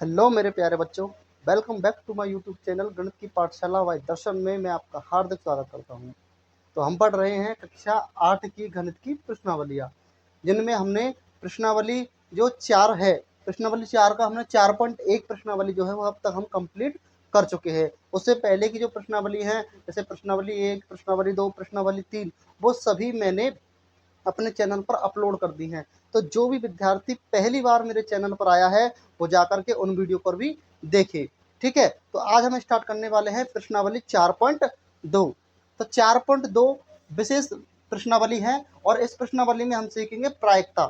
Hello मेरे प्यारे बच्चों, welcome back to my YouTube channel गणित की पाठशाला वाई दर्शन में मैं आपका हार्दिक स्वागत करता हूं। तो हम पढ़ रहे हैं कक्षा 8 की गणित की प्रश्नावलियां, जिनमें हमने प्रश्नावली जो 4 है, प्रश्नावली 4 का हमने 4.1 प्रश्नावली जो है वो अब तक हम कंप्लीट कर चुके हैं। उससे पहले की जो प्रश्नावली है, जैसे प्रश्नावली 1, प्रश्नावली 2, प्रश्नावली 3, वो सभी मैंने अपने चैनल पर अपलोड कर दी हैं। तो जो भी विद्यार्थी पहली बार मेरे चैनल पर आया है वो जाकर के उन वीडियो पर भी देखे। ठीक है, तो आज हम स्टार्ट करने वाले हैं प्रश्नावली 4.2। तो 4.2 विशेष प्रश्नावली है और इस प्रश्नावली में हम सीखेंगे प्रायिकता,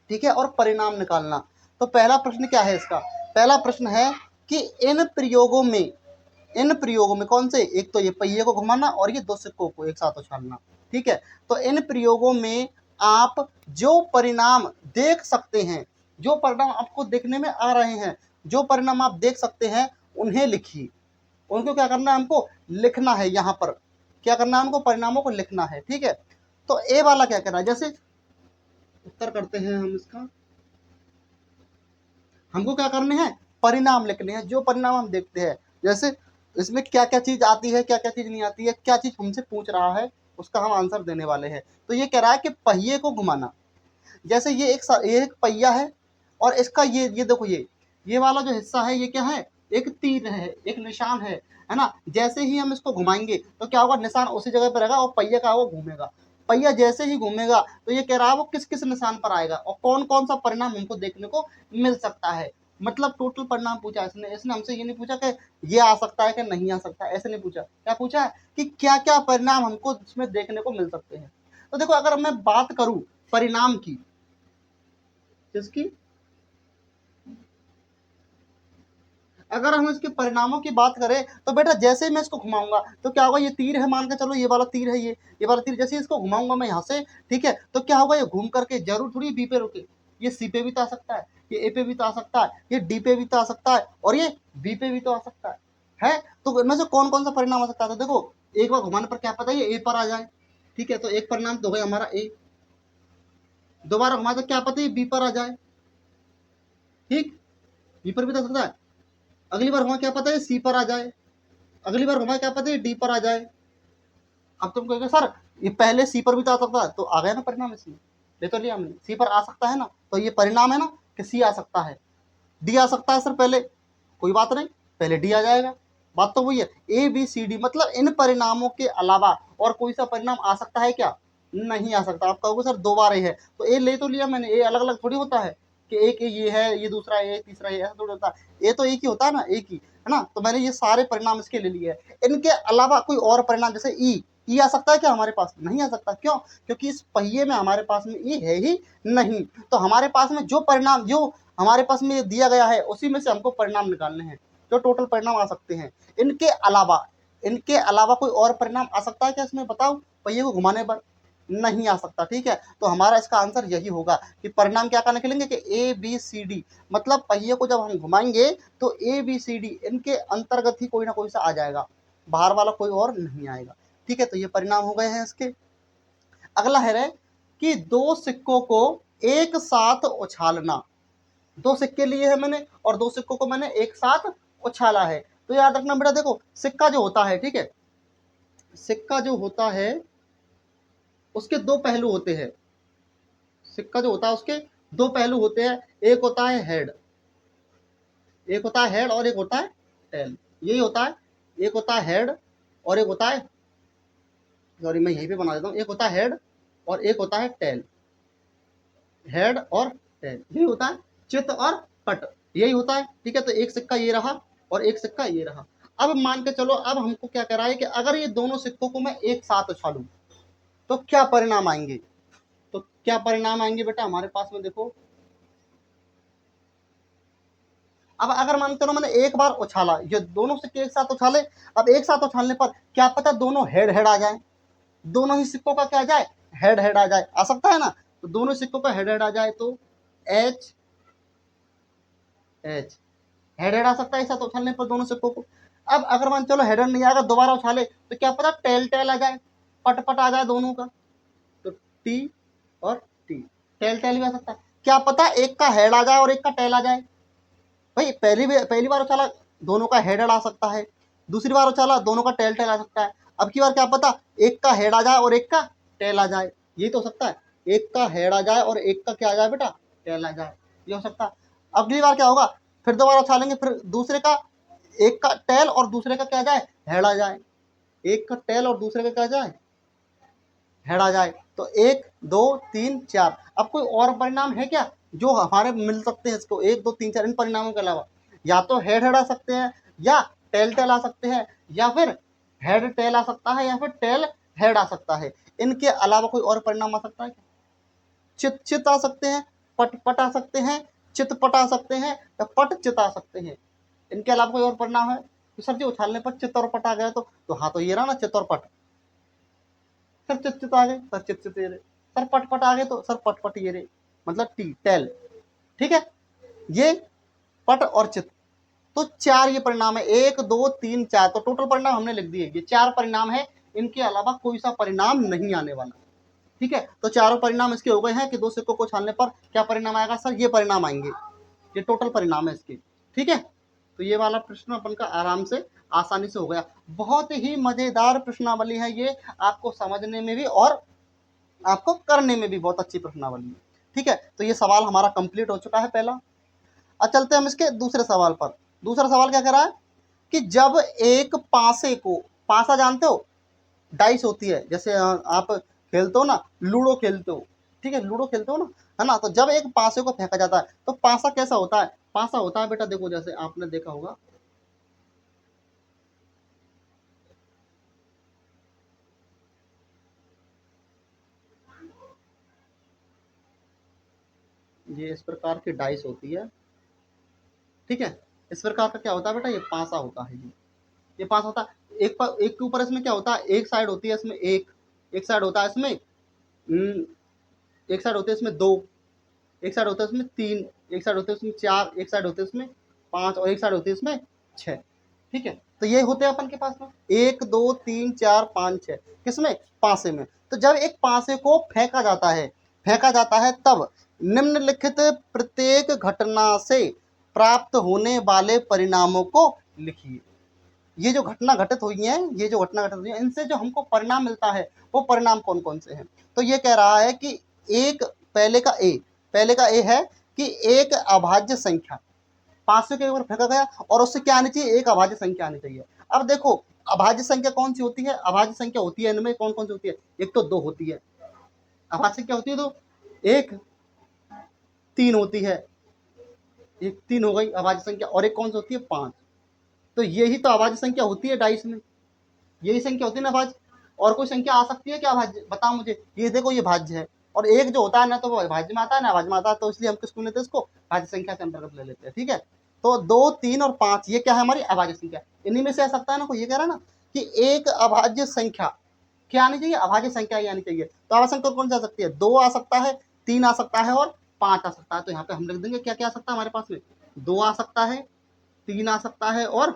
ठीक है, और परिणाम निकालना। तो पहला प्रश्न क्या है इसका? पहला प्रश्न है कि इन प्रयोगों में कौन से, एक तो ये पहिए को घुमाना और ये दो सिक्कों को एक साथ उछालना। ठीक है, तो इन प्रयोगों में आप जो परिणाम देख सकते हैं, जो परिणाम आपको देखने में आ रहे हैं, जो परिणाम आप देख सकते हैं उन्हें लिखिए। उनको क्या करना है? हमको लिखना है। यहाँ पर क्या करना है? हमको परिणामों को लिखना है। ठीक है, तो ए वाला क्या करना है? जैसे उत्तर करते हैं हम इसका, हमको क्या करने हैं? परिणाम लिखने हैं, जो परिणाम हम देखते हैं। जैसे इसमें क्या क्या चीज आती है, क्या क्या चीज नहीं आती है, क्या चीज हमसे पूछ रहा है, उसका हम आंसर देने वाले हैं। तो ये कह रहा है कि पहिए को घुमाना। जैसे ये एक पहिया है और इसका ये देखो, ये वाला जो हिस्सा है ये क्या है? एक तीर है, एक निशान है ना। जैसे ही हम इसको घुमाएंगे तो क्या होगा? निशान उसी जगह पर रहेगा और पहिया का वो घूमेगा। पहिया जैसे ही घूमेगा तो ये कह रहा है वो किस किस निशान पर आएगा और कौन कौन सा परिणाम हमको देखने को मिल सकता है। मतलब टोटल परिणाम पूछा इसने। इसने हमसे ये नहीं पूछा कि ये आ सकता है कि नहीं आ सकता, ऐसे नहीं पूछा। क्या पूछा है? कि क्या क्या परिणाम हमको इसमें देखने को मिल सकते हैं। तो देखो, अगर मैं बात करूं परिणाम की, किसकी? अगर हम इसके परिणामों की बात करें तो बेटा जैसे ही मैं इसको घुमाऊंगा तो क्या होगा? ये तीर है, मान के चलो ये वाला तीर है, ये वाला तीर, जैसे ही इसको घुमाऊंगा मैं यहाँ से, ठीक है, तो क्या होगा? ये घूम करके जरूर थोड़ी बी पे रुके, ये सी पे भी तो आ सकता है, ये ए पे भी तो आ सकता है, ये डी पे भी तो आ सकता है और ये बी पे भी तो आ सकता है। तो इनमें से कौन कौन सा परिणाम आ सकता है? तो देखो, एक बार घुमाने पर क्या पता है ये ए पर आ जाए। ठीक है, तो एक परिणाम तो हो गया हमारा ए। दोबारा घुमाए तो क्या पता है बी पर आ जाए। ठीक, बी पर भी तो आ सकता है। अगली बार घुमा क्या पता है सी पर आ जाए। अगली बार घुमाए क्या पता है डी पर आ जाए। अब तुम कहोगे सर ये पहले सी पर भी तो आ सकता है, तो आ गया ना परिणाम इसमें। ले तो लिया हमने, सी पर आ सकता है ना, तो ये परिणाम है ना कि सी आ सकता है। डी आ सकता है सर पहले, कोई बात नहीं, पहले डी आ जाएगा। बात तो वही है। ए बी सी डी मतलब इन परिणामों के अलावा और कोई सा परिणाम आ सकता है क्या? नहीं आ सकता। आप कहोगे सर दो बार ए है, तो ए ले तो लिया मैंने, ए अलग अलग थोड़ी होता है कि एक ये है, ये दूसरा ए, तीसरा ए, ऐसा थोड़ी होता है। ए तो एक ही होता है ना, एक ही है ना। तो मैंने ये सारे परिणाम इसके ले लिए है। इनके अलावा कोई और परिणाम जैसे ई आ सकता है क्या हमारे पास? नहीं आ सकता। क्यों? क्योंकि इस पहिए में हमारे पास में ई है ही नहीं। तो हमारे पास में जो परिणाम, जो हमारे पास में दिया गया है उसी में से हमको परिणाम निकालने हैं, जो टोटल परिणाम आ सकते हैं। इनके अलावा कोई और परिणाम आ सकता है क्या इसमें? बताओ, पहिए को घुमाने पर नहीं आ सकता। ठीक है, तो हमारा इसका आंसर यही होगा कि परिणाम क्या निकलेंगे कि ए बी सी डी। मतलब पहिए को जब हम घुमाएंगे तो ए बी सी डी इनके अंतर्गत ही कोई ना कोई सा आ जाएगा, बाहर वाला कोई और नहीं आएगा। ठीक है, तो ये परिणाम हो गए हैं इसके। अगला है कि दो सिक्कों को एक साथ उछालना। दो सिक्के लिए हैं मैंने और दो सिक्कों को मैंने एक साथ उछाला है। तो याद रखना बेटा, देखो सिक्का जो होता है, ठीक है, सिक्का जो होता है उसके दो पहलू होते हैं। सिक्का जो होता है उसके दो पहलू होते हैं। एक होता है हेड, एक होता है हेड और एक होता है टेल। यही होता है, एक होता है हेड और एक होता है, सॉरी मैं यहीं पे बना देता हूँ, एक होता है हेड और एक होता है टेल। हेड और टेल यही होता है, चित और पट यही होता है। ठीक है, तो एक सिक्का ये रहा और एक सिक्का ये रहा। अब मान के चलो, अब हमको क्या करा है कि अगर ये दोनों सिक्कों को मैं एक साथ उछालूं तो क्या परिणाम आएंगे? तो क्या परिणाम आएंगे बेटा हमारे पास में? देखो, अब अगर मान के चलो मैंने एक बार उछाला, ये दोनों सिक्के एक साथ उछाले, अब एक साथ उछालने पर क्या पता दोनों हेड हेड आ जाए, दोनों ही सिक्कों का क्या आ जाए? हेड हेड आ जाए। आ सकता है ना? तो दोनों सिक्कों का हेड हेड आ जाए तो एच एच हेड हेड आ सकता है एक साथ उछालने पर दोनों सिक्कों को। अब अगर मान चलो हेड हेड नहीं आएगा, दोबारा उछाले तो क्या पता टेल टेल आ जाए, पट पट आ जाए दोनों का। तो टी और टी, टेल टेल भी आ सकता है। क्या पता एक का हेड आ जाए और एक का टेल आ जाए। भाई पहली बार उछाला दोनों का हेड आ सकता है, दूसरी बार उछाला दोनों का टेल टेल आ सकता है। अब की बार क्या पता एक का हेड आ जाए और एक का टेल आ जाए, ये तो हो सकता है, एक का हेड आ जाए और एक का क्या आ जाए बेटा, टेल आ जाए, ये हो सकता है। अगली बार क्या होगा, फिर दोबारा उछालेंगे, फिर दूसरे का एक का टेल और दूसरे का क्या आ जाए, हेड आ जाए, एक का टेल और दूसरे का क्या आ जाए, हेड आ जाए। तो 1 2 3 4। अब कोई और परिणाम है क्या जो हमारे मिल सकते हैं इसको, 1 2 3 4 इन परिणामों के अलावा? या तो हेड आ सकते हैं, या टेल टेल आ सकते हैं, या फिर हेड टेल आ सकता है, या फिर टेल हेड आ सकता है। इनके अलावा कोई और परिणाम आ सकता है क्या? चित चित आ सकते हैं, पट पट आ सकते हैं, चित पट आ सकते हैं, या पट चित आ सकते हैं। इनके अलावा कोई और परिणाम है? तो सर जी उछालने पर चित और पट आ गया, तो हाँ, तो ये रहा ना चित और पट। सर चित चित आ गए, सर चित चित ये रहे, सर पट पट आ गए, तो सर पट पट ये रहे, मतलब टी टेल। ठीक है, ये पट और चित, तो 4 ये परिणाम है, 1 2 3 4, तो टोटल परिणाम हमने लिख दिए, ये 4 परिणाम है, इनके अलावा कोई सा परिणाम नहीं आने वाला। ठीक है, तो चारों परिणाम इसके हो गए हैं कि 2 सिक्कों को छानने पर क्या परिणाम आएगा, सर ये परिणाम आएंगे, ये टोटल परिणाम है इसके। ठीक है, तो ये वाला प्रश्न अपन का आराम से आसानी से हो गया। बहुत ही मजेदार प्रश्नावली है ये, आपको समझने में भी और आपको करने में भी बहुत अच्छी प्रश्नावली है। ठीक है, तो ये सवाल हमारा कंप्लीट हो चुका है पहला। अब चलते हैं हम इसके दूसरे सवाल पर। दूसरा सवाल क्या कह रहा है कि जब एक पासे को, पासा जानते हो, डाइस होती है, जैसे आप खेलते हो ना, लूडो खेलते हो, ठीक है, लूडो खेलते हो ना, है ना, तो जब एक पासे को फेंका जाता है तो पासा कैसा होता है? पासा होता है बेटा, देखो जैसे आपने देखा होगा, ये इस प्रकार की डाइस होती है। ठीक है, इस प्रकार का क्या होता है बेटा, ये पासा होता है, ये पास होता है। एक के ऊपर इसमें क्या होता है, एक साइड होती है इसमें एक साइड होता है इसमें एक साइड होती है इसमें 2, एक साइड होता है इसमें 3, एक साइड होते है इसमें 4, एक साइड होते है इसमें 5, और एक साइड होती है इसमें 6। ठीक है, तो ये होते हैं अपन के पास में 1 2 3 4 5 6, किसमें, पासे में। तो जब एक पासे को फेंका जाता है तब निम्नलिखित प्रत्येक घटना से प्राप्त होने वाले परिणामों को लिखिए। ये जो घटना घटित हुई है, ये जो घटना घटित हुई है, इनसे जो हमको परिणाम मिलता है वो परिणाम कौन कौन से हैं? तो ये कह रहा है कि एक, पहले का ए है कि एक अभाज्य संख्या 500 के ऊपर फेंका गया और उससे क्या आनी चाहिए, एक अभाज्य संख्या आनी चाहिए। अब देखो अभाज्य संख्या कौन सी होती है, अभाज्य संख्या होती है इनमें कौन कौन सी होती है, एक तो 2 होती है, अभाज्य संख्या होती है 2, एक 3 होती है, एक 3 हो गई अभाज्य संख्या, और एक कौन सी होती है, 5। तो यही तो अभाज्य संख्या होती है डाइस में, यही संख्या होती है ना भाज्य। और कोई संख्या आ सकती है क्या भाज्य, बताओ मुझे। ये देखो ये भाज्य है, और एक जो होता है ना तो वो भाज्य में आता है ना भाज्य में आता है, तो इसलिए हम किसको लेते हैं, इसको भाज्य संख्या के अंतर्गत ले लेते हैं। ठीक है, तो 2 3 और 5 ये क्या है, हमारी अभाज्य संख्या। इन्हीं में से आ सकता है ना कोई, ये कह रहा है ना कि एक अभाज्य संख्या क्या आनी चाहिए, अभाज्य संख्या ही आनी चाहिए। तो अभाज्य संख्या कौन सी आ सकती है, 2 आ सकता है, 3 आ सकता है, और 5 आ सकता है। तो यहाँ पे हम लिख देंगे क्या क्या आ सकता है हमारे पास में, 2 आ सकता है, 3 आ सकता है, और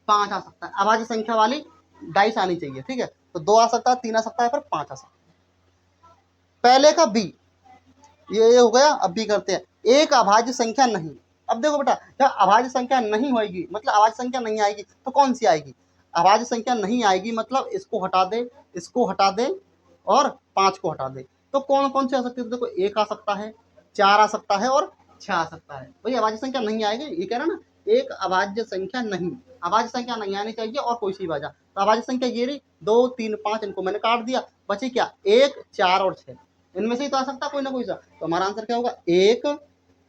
5 आ सकता है। अभाज्य संख्या वाली डाइस आनी चाहिए। ठीक है, तो 2 आ सकता है, 3 आ सकता है, फिर 5 आ सकता है। पहले का बी, ये हो गया। अब बी करते हैं, एक अभाज्य संख्या नहीं। अब देखो बेटा, जब अभाज्य संख्या नहीं होगी मतलब अभाज्य संख्या नहीं आएगी, तो कौन सी आएगी, अभाज्य संख्या नहीं आएगी मतलब इसको हटा दे, इसको हटा दे, और 5 को हटा दे। तो कौन कौन सी आ सकती है, देखो 1 आ सकता है, 4 आ सकता है, और 6 आ सकता है। भाई अभाज्य संख्या नहीं आएगी, ये कह रहा ना, एक अभाज्य संख्या नहीं, अभाज्य संख्या नहीं आनी चाहिए और कोई सी वजह। तो अभाज्य संख्या ये रही 2 3 5, इनको मैंने काट दिया, बची क्या, 1 4 और 6। इनमें से ही तो आ सकता है कोई ना कोई सा। तो हमारा आंसर क्या होगा, 1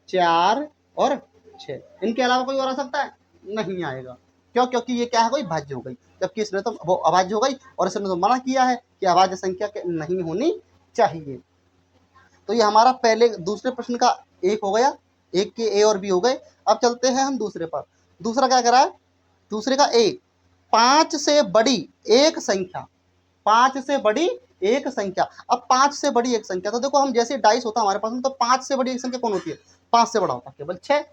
4 और 6। इनके अलावा कोई और आ सकता है, नहीं आएगा। क्यों, क्योंकि ये क्या है, कोई भाज्य हो गई, जबकि इसने तो वो अभाज्य हो गई, और इसने तो मना किया है कि अभाज्य संख्या नहीं होनी चाहिए। तो ये हमारा पहले दूसरे प्रश्न का एक हो गया, एक के ए और बी हो गए। अब चलते हैं हम दूसरे पर। दूसरा क्या करा है, दूसरे का ए, 5 से बड़ी एक संख्या, 5 से बड़ी एक संख्या। अब 5 से बड़ी एक संख्या, तो देखो हम जैसे डाइस होता है हमारे पास में, तो 5 से बड़ी एक संख्या कौन होती है, 5 से बड़ा होता है केवल 6।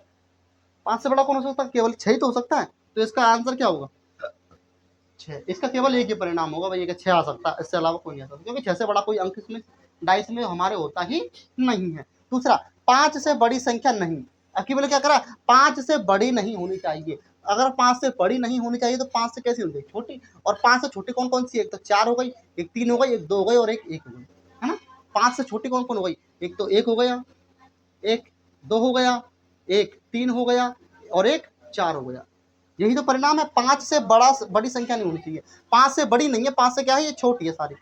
5 से बड़ा कौन हो सकता है, केवल 6 ही तो हो सकता है। तो इसका आंसर क्या होगा, 6। इसका केवल एक ही परिणाम होगा भाई, 6 आ सकता है, इससे अलावा कोई नहीं आ सकता, क्योंकि 6 से बड़ा कोई अंक इसमें डाइस में हमारे होता ही नहीं है। दूसरा, 5 से बड़ी संख्या नहीं, अब केवल क्या करा, 5 से बड़ी नहीं होनी चाहिए। अगर 5 से बड़ी नहीं होनी चाहिए तो 5 से कैसी होनी चाहिए, छोटी। और 5 से छोटी कौन कौन सी, एक तो 4 हो गई, एक 3 हो गई, एक 2 हो गई और एक 1 हो गई, है ना। 5 से छोटी कौन कौन हो गई, एक तो 1 हो गया, एक 2 हो गया, एक 3 हो गया और एक 4 हो गया। यही तो परिणाम है। 5 से बड़ी संख्या नहीं होनी चाहिए। 5 से बड़ी नहीं है, 5 से क्या है, ये छोटी है सारी।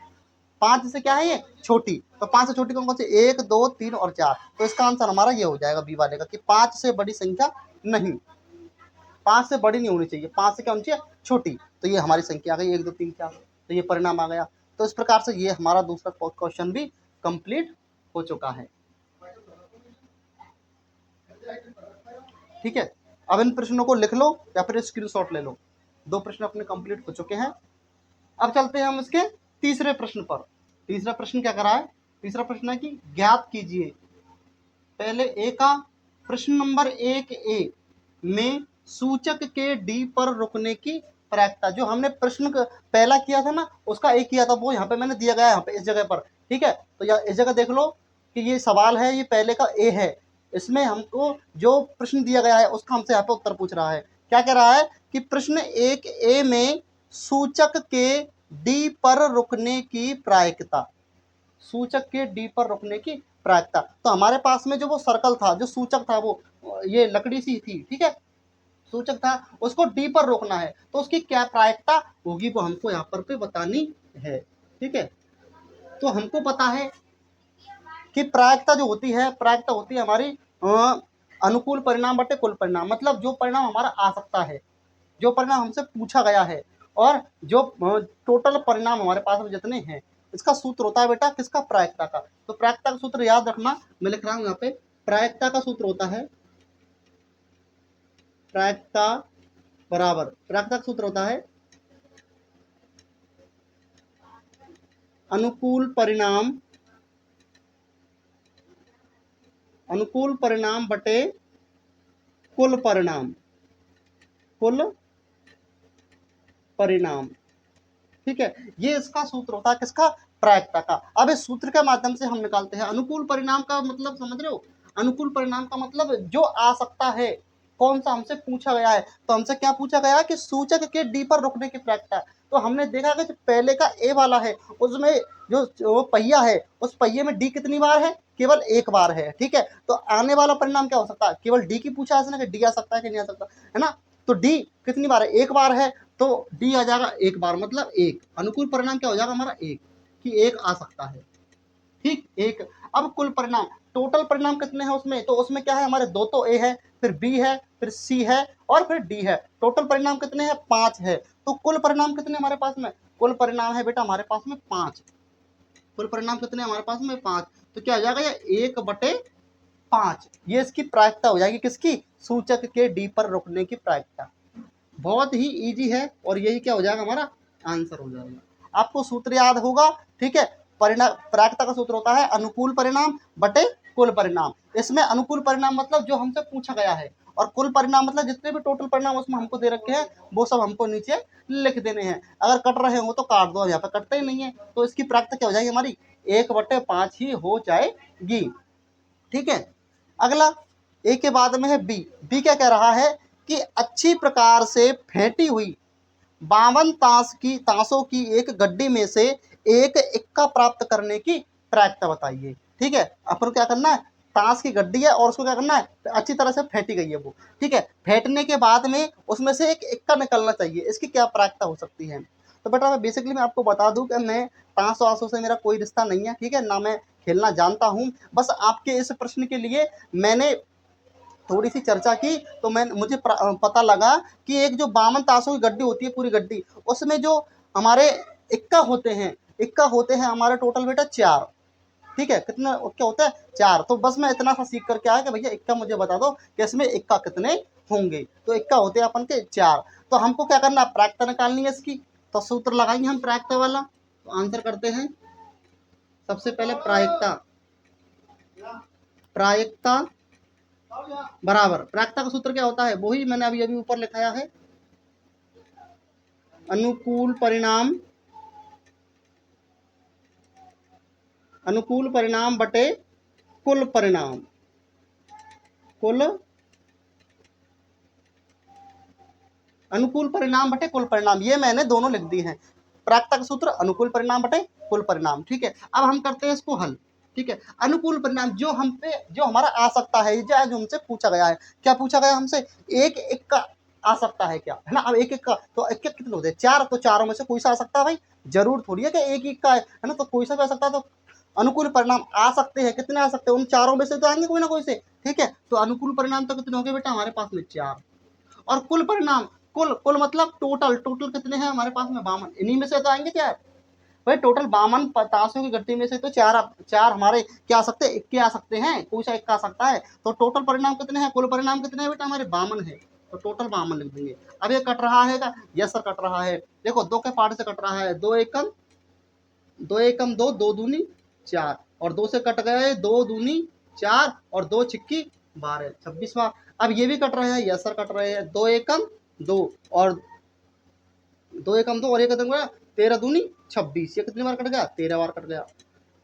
5 से क्या है, ये छोटी। तो 5 से छोटी कौन कौन सी, 1 2 3 और 4। तो इसका आंसर हमारा ये हो जाएगा बी वाले का, कि 5 से बड़ी संख्या नहीं, 5 से बड़ी नहीं होनी चाहिए, 5 से क्या होनी चाहिए, छोटी। तो ये हमारी संख्या आ गई 1 2 3 4। तो ये परिणाम आ गया। तो इस प्रकार से ये हमारा दूसरा क्वेश्चन भी कंप्लीट हो चुका है। ठीक है, अब इन प्रश्नों को लिख लो या फिर स्क्रीनशॉट ले लो। 2 प्रश्न अपने कंप्लीट हो चुके हैं। अब चलते हैं हम इसके तीसरे प्रश्न पर। तीसरा प्रश्न क्या करा है, तीसरा प्रश्न है कि ज्ञात कीजिए। पहले ए का प्रश्न नंबर 1A में सूचक के डी पर रुकने की प्रायिकता, जो हमने प्रश्न पहला किया था ना, उसका एक किया था, वो यहाँ पे मैंने दिया गया है, यहाँ पे इस जगह पर। ठीक है, तो यहाँ इस जगह देख लो कि ये सवाल है, ये पहले का ए है। इसमें हमको जो प्रश्न दिया गया है उसका हमसे यहाँ पे उत्तर पूछ रहा है। क्या कह रहा है कि प्रश्न 1A में सूचक के डी पर रुकने की प्रायिकता, सूचक के डी पर रुकने की प्रायिकता। तो हमारे पास में जो वो सर्कल था, जो सूचक था, वो ये लकड़ी सी थी, ठीक है, सूचक था, उसको डी पर रोकना है, तो उसकी क्या प्रायिकता होगी वो हमको यहाँ पर पे बतानी है। ठीक है, तो हमको पता है कि प्रायिकता जो होती है, प्रायिकता होती है हमारी अनुकूल परिणाम बटे कुल परिणाम। मतलब जो परिणाम हमारा आ सकता है, जो परिणाम हमसे पूछा गया है, और जो टोटल परिणाम हमारे पास में जितने हैं, इसका सूत्र होता है बेटा किसका, प्रायिकता का। तो प्रायिकता का सूत्र याद रखना, मैं लिख रहा हूं यहाँ पे। प्रायिकता का सूत्र होता है, प्रायिकता बराबर, प्रायिकता का सूत्र होता है अनुकूल परिणाम, अनुकूल परिणाम बटे कुल परिणाम, कुल परिणाम। ठीक है, ये इसका सूत्र होता है किसका, प्रायिकता का। अब इस सूत्र के माध्यम से हम निकालते हैं अनुकूल परिणाम का मतलब, समझ रहे हो, अनुकूल परिणाम का मतलब जो आ सकता है, कौन सा हमसे पूछा गया है। तो हमसे क्या पूछा गया कि सूचक के डी पर रुकने की प्रायिकता। तो हमने देखा कि जो पहले का ए वाला है, उसमें जो पहिया है, उस पहिए में डी कितनी बार है, केवल एक बार है। ठीक है, तो आने वाला परिणाम क्या हो सकता है, केवल डी की पूछा है, कि डी आ सकता है कि नहीं आ सकता, है ना। तो डी कितनी बार है, एक बार है, तो डी आ जाएगा एक बार, मतलब एक। अनुकूल परिणाम क्या हो जाएगा हमारा, एक, कि एक आ सकता है। ठीक, एक। अब कुल परिणाम, टोटल परिणाम कितने हैं उसमें, तो उसमें क्या है हमारे, दो तो ए है, फिर बी है, फिर सी है और फिर डी है। टोटल परिणाम कितने हैं, 5 है। तो कुल परिणाम कितने हमारे पास में, कुल परिणाम है बेटा हमारे पास में 5। कुल परिणाम कितने हमारे पास में, 5। तो क्या हो जाएगा, ये 1/5। ये इसकी प्रायिकता हो जाएगी, किसकी, सूचक के डी पर रुकने की प्रायिकता। बहुत ही इजी है, और यही क्या हो जाएगा, हमारा आंसर हो जाएगा। आपको सूत्र याद होगा। ठीक है, परिणाम, प्रायिकता का सूत्र होता है अनुकूल परिणाम बटे कुल परिणाम। इसमें अनुकूल परिणाम मतलब जो हमसे पूछा गया है, और कुल परिणाम मतलब जितने भी टोटल परिणाम उसमें हमको दे रखे हैं, वो सब हमको नीचे लिख देने हैं। अगर कट रहे हो तो काट दो, यहाँ पे कटते ही नहीं है, तो इसकी प्रायिकता क्या हो जाएगी हमारी, 1/5 ही हो जाएगी। ठीक है, अगला ए के बाद में है बी। बी क्या कह रहा है कि अच्छी प्रकार से फेंटी हुई 52 ताशों की एक गड्डी में से एक इक्का प्राप्त करने की प्रायिकता बताइए। ठीक है, अपन क्या करना है, ताश की गड्डी है और उसको क्या करना है, अच्छी तरह से फेंटी गई है वो। ठीक है, फेंटने के बाद में उसमें से एक इक्का निकलना चाहिए, इसकी क्या प्रायिकता हो सकती है। तो बेटा मैं आपको बता दूं कि मैं ताश वाशों से मेरा कोई रिश्ता नहीं है, ठीक है ना, मैं खेलना जानता हूँ। बस आपके इस प्रश्न के लिए मैंने थोड़ी सी चर्चा की, तो मुझे पता लगा कि एक जो 52 ताशों की गड्डी होती है, पूरी गड्डी, उसमें जो हमारे इक्का होते हैं, इक्का होते हैं हमारे टोटल बेटा 4। ठीक है, कितना क्या होता है, 4। तो बस मैं इतना सा सीख करके आया कि भैया इक्का मुझे बता दो कि इसमें इक्का कितने होंगे। तो इक्का होते हैं अपन के 4। तो हमको क्या करना है, प्रायिकता निकालनी है इसकी। तो सूत्र लगाएंगे हम प्रायिकता वाला। तो आंसर करते हैं, सबसे पहले प्रायिकता, प्रायिकता बराबर, प्रायिकता का सूत्र क्या होता है, वही मैंने अभी अभी ऊपर लिखाया है, अनुकूल परिणाम, अनुकूल परिणाम बटे कुल परिणाम, कुल अनुकूल परिणाम बटे कुल परिणाम, ये मैंने दोनों लिख दिए हैं। प्रायिकता का सूत्र अनुकूल परिणाम बटे कुल परिणाम। ठीक है, अब हम करते हैं इसको हल। ठीक है, अनुकूल परिणाम जो हम पे जो हमारा आ सकता है, जो आज हमसे पूछा गया है, क्या पूछा गया हमसे, एक एक का आ सकता है क्या, है ना। अब एक एक का तो एक एक कितने होते हैं, चार, तो चारों में से कोई सा आ सकता है भाई, जरूर थोड़ी है कि एक एक का है ना, तो कोई सा भी आ सकता है। तो अनुकूल परिणाम आ सकते हैं, कितने आ सकते हैं, उन चारों में से तो आएंगे कोई ना कोई से। ठीक है, तो अनुकूल परिणाम तो कितने हो गए बेटा हमारे पास में, चार। और कुल परिणाम, कुल कुल मतलब टोटल, टोटल कितने हैं हमारे पास में, 52, इन्हीं में से तो आएंगे चार भाई। टोटल 52 पतासों की गट्टी में से तो चार चार हमारे क्या आ सकते हैं, इक्के आ सकते हैं, कोई सा इक्का आ सकता है। तो टोटल परिणाम कितने हैं, कुल परिणाम कितने हैं बेटा हमारे, 52 है। तो टोटल 52 लिख देंगे। अब ये कट रहा है क्या, यस सर कट रहा है। देखो दो के पार्ट से कट रहा है, दो एकम दो, दो दूनी चार, और दो से कट गए दो दूनी चार, और दो छिक्की 12, 26वां। अब ये भी कट रहे हैं, यस सर कट रहे हैं, दो एकम दो, और दो एकम दो, और एक कदम 13 दूनी 26, ये कितनी बार कट गया, 13 बार कट गया।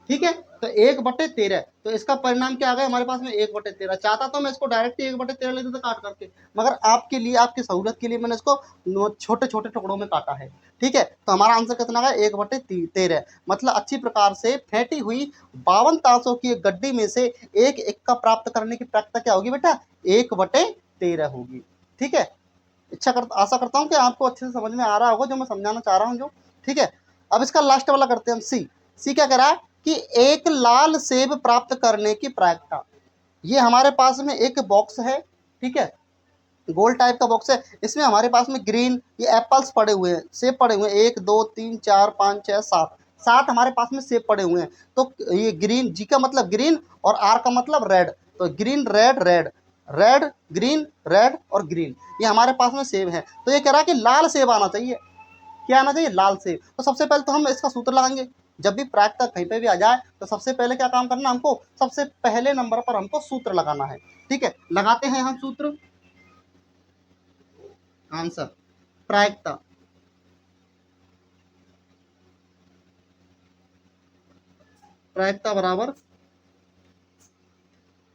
ठीक है, तो 1/13, तो इसका परिणाम क्या आ गया हमारे पास में, 1/13। चाहता तो मैं इसको डायरेक्ट 1/13 ले देता काट करके, मगर आपके लिए, आपकी सहूलत के लिए मैंने इसको छोटे छोटे टुकड़ों में काटा है। ठीक है, तो हमारा आंसर कितना है, 1/13। मतलब अच्छी प्रकार से फेंटी हुई 52 तासों की एक गड्डी में से एक इक्का प्राप्त करने की प्राप्यता क्या होगी बेटा, 1/13 होगी। ठीक है, आशा करता हूँ कि आपको अच्छे से समझ में आ रहा होगा जो मैं समझाना चाह रहा हूँ जो। ठीक है, अब इसका लास्ट वाला करते हैं हम, सी क्या कह रहा है कि एक लाल सेब प्राप्त करने की प्रायिकता। ये हमारे पास में एक बॉक्स है, ठीक है, गोल टाइप का बॉक्स है, इसमें हमारे पास में ग्रीन ये एप्पल्स पड़े हुए हैं, सेब पड़े हुए हैं, 1 2 3 4 5 6 7, 7 हमारे पास में सेब पड़े हुए हैं। तो ये ग्रीन, जी का मतलब ग्रीन और आर का मतलब रेड, तो green red red, red green red और ग्रीन, ये हमारे पास में सेब है। तो ये कह रहा है कि लाल सेब आना चाहिए, क्या आना चाहिए, लाल सेब। तो सबसे पहले तो हम इसका सूत्र लगाएंगे। जब भी प्रायिकता कहीं पे भी आ जाए तो सबसे पहले क्या काम करना हमको, सबसे पहले नंबर पर हमको सूत्र लगाना है। ठीक है, लगाते हैं हम सूत्र। आंसर प्रायिकता, प्रायिकता बराबर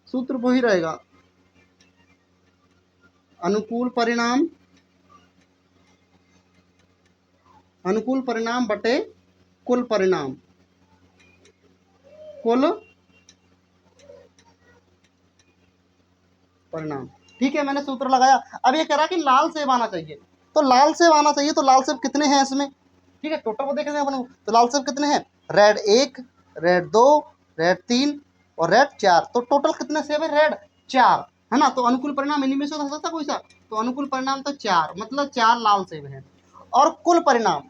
सूत्र वही रहेगा, अनुकूल परिणाम, अनुकूल परिणाम बटे कुल परिणाम, कुल परिणाम। ठीक है, मैंने सूत्र लगाया। अब ये कह रहा है कि लाल सेब आना चाहिए, तो लाल सेब आना चाहिए, तो लाल सेब कितने हैं इसमें। ठीक है, टोटल को देखेंगे अपन, तो लाल सेब कितने हैं, रेड 1, रेड 2, रेड 3 और रेड 4, तो टोटल कितने सेब है, रेड 4, है ना। तो अनुकूल परिणाम इन्हीं में से हो सकता कोई सा, तो अनुकूल परिणाम तो 4, मतलब 4 लाल सेब है। और कुल परिणाम,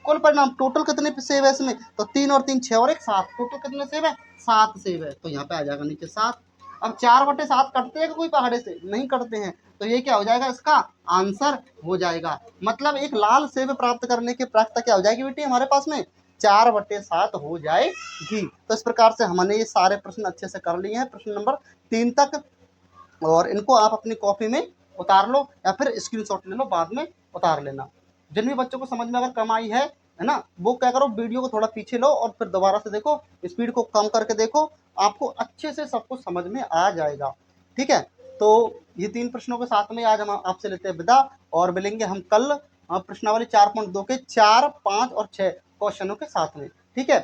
कुल परिणाम टोटल कितने सेब है इसमें, तो 3 और 3 6 और 1 7, टोटल कितने सेब है, 7 सेब है। तो यहाँ पे आ जाएगा नीचे 7। अब 4/7 कटते हैं कोई पहाड़े से, नहीं कटते हैं, तो ये क्या हो जाएगा, इसका आंसर हो जाएगा। मतलब एक लाल सेब प्राप्त करने की प्राप्यता क्या हो जाएगी बेटी हमारे पास में, 4/7 हो जाएगी। तो इस प्रकार से हमने ये सारे प्रश्न अच्छे से कर लिए हैं, प्रश्न नंबर 3 तक, और इनको आप अपनी कॉपी में उतार लो या फिर स्क्रीनशॉट ले लो, बाद में उतार लेना। जिन भी बच्चों को समझ में अगर कम आई है ना, वो क्या करो, वीडियो को थोड़ा पीछे लो और फिर दोबारा से देखो, स्पीड को कम करके देखो, आपको अच्छे से सब कुछ समझ में आ जाएगा। ठीक है, तो ये 3 प्रश्नों के साथ में आज हम आपसे लेते हैं विदा, और मिलेंगे हम कल प्रश्नावली 4.2 के 4 5 और 6 क्वेश्चनों के साथ में। ठीक है।